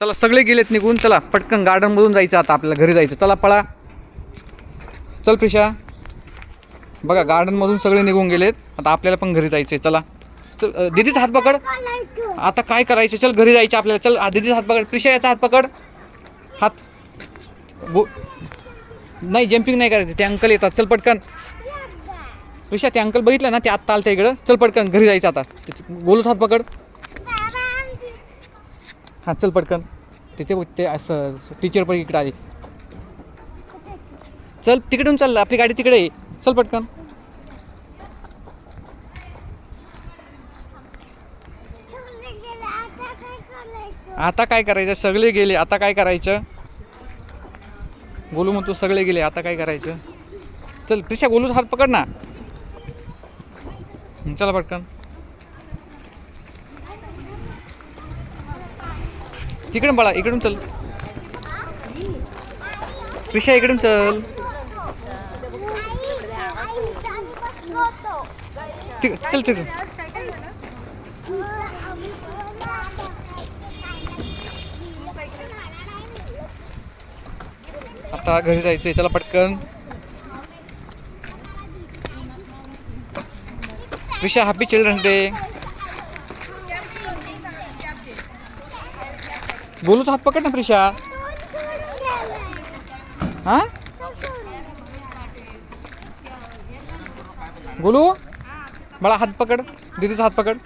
चला सगळे गेलेत निघून. चला पटकन गार्डनमधून जायचं आता, आपल्याला घरी जायचं. चला पळा. चल प्रिशा. बघा गार्डनमधून सगळे निघून गेलेत, आता आपल्याला पण घरी जायचं आहे. चला चल. दीदीचा हात पकड. आता काय करायचं, चल घरी जायचं आपल्याला. चल दीदीचा हात पकड. प्रिशा याचा हात पकड. हात नाही, जंपिंग नाही करायचं, ते अंकल येतात. चल पटकन. प्रिशा ते अंकल बघितलं ना, ते आत्ता आलं इकडं. चल पटकन घरी जायचं आता. गोलूच हात पकड. हां चल पटकन. तिथे ते असं टीचर पण इकडे आली. चल तिकडून चल, आपली गाडी तिकडे आहे. चल पटकन. आता काय करायचं, सगळे गेले, आता काय करायचं. गोलू म्हणतो सगळे गेले, आता काय करायचं. चल प्रिशा गोलूच हात पकड ना. चला पटकन. तिकडून बाळा, इकडून चल. प्रिशा इकडून चल. चल तिकडून. आता घरी जायचंय, चला पटकन. Prisha happy children day. गोलूचा हात पकड ना प्रिशा. हा गोलू मला हात पकड, दीदीचा हात पकड.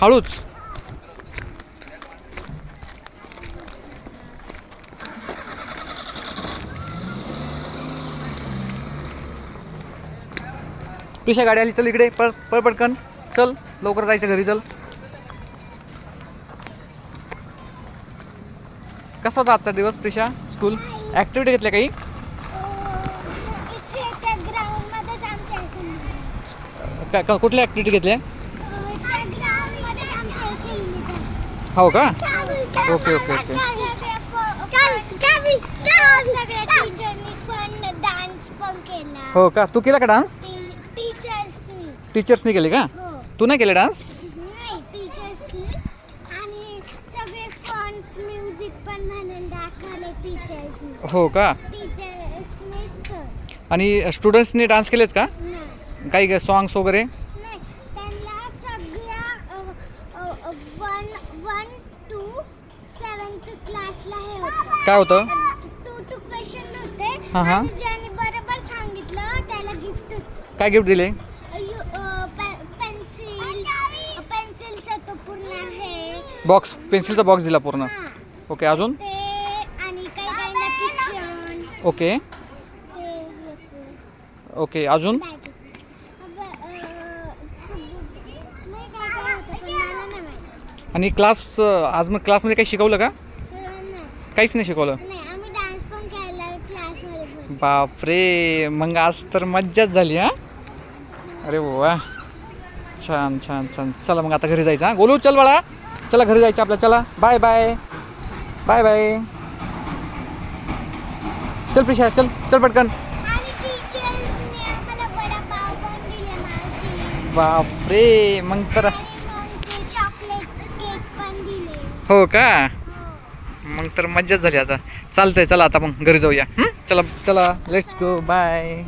हळूच. प्रिशा गाडी आली, चल इकडे. पळ पळ पटकन. चल लवकर जायचं घरी. चल. कसा होता आजचा दिवस प्रिशा? स्कूल ॲक्टिव्हिटी घेतल्या काही? काय कुठल्या ॲक्टिव्हिटी घेतल्या? हो का? Okay okay okay. हो का? तू केला का डान्स? टीचर्सनी केले का? तू नाही केले डान्स? हो का? आणि स्टुडंट्सनी डान्स केलेत का? काही सॉंग्स वगैरे? काय होतं? हां हां. काय गिफ्ट दिले? बॉक्स, पेन्सिलचा बॉक्स दिला पूर्ण. ओके अजून? ओके ओके अजून? आणि क्लास, आज मग क्लासमध्ये काही शिकवलं का? काहीच नाही शिकवलं. बापरे, मग आज तर मज्जाच झाली. हा अरे वा, छान छान छान. चला मग आता घरी जायचं. हां गोलू चल बाळा, चला घरी जायचं आपल्या. चला बाय बाय बाय बाय. चल प्रिशा चल चल पटकन. बापरे, मग तर हो का? मग तर मज्जाच झाली आता. चालतंय, चला आता मग घरी जाऊया. चला चला लेट्स गो. बाय.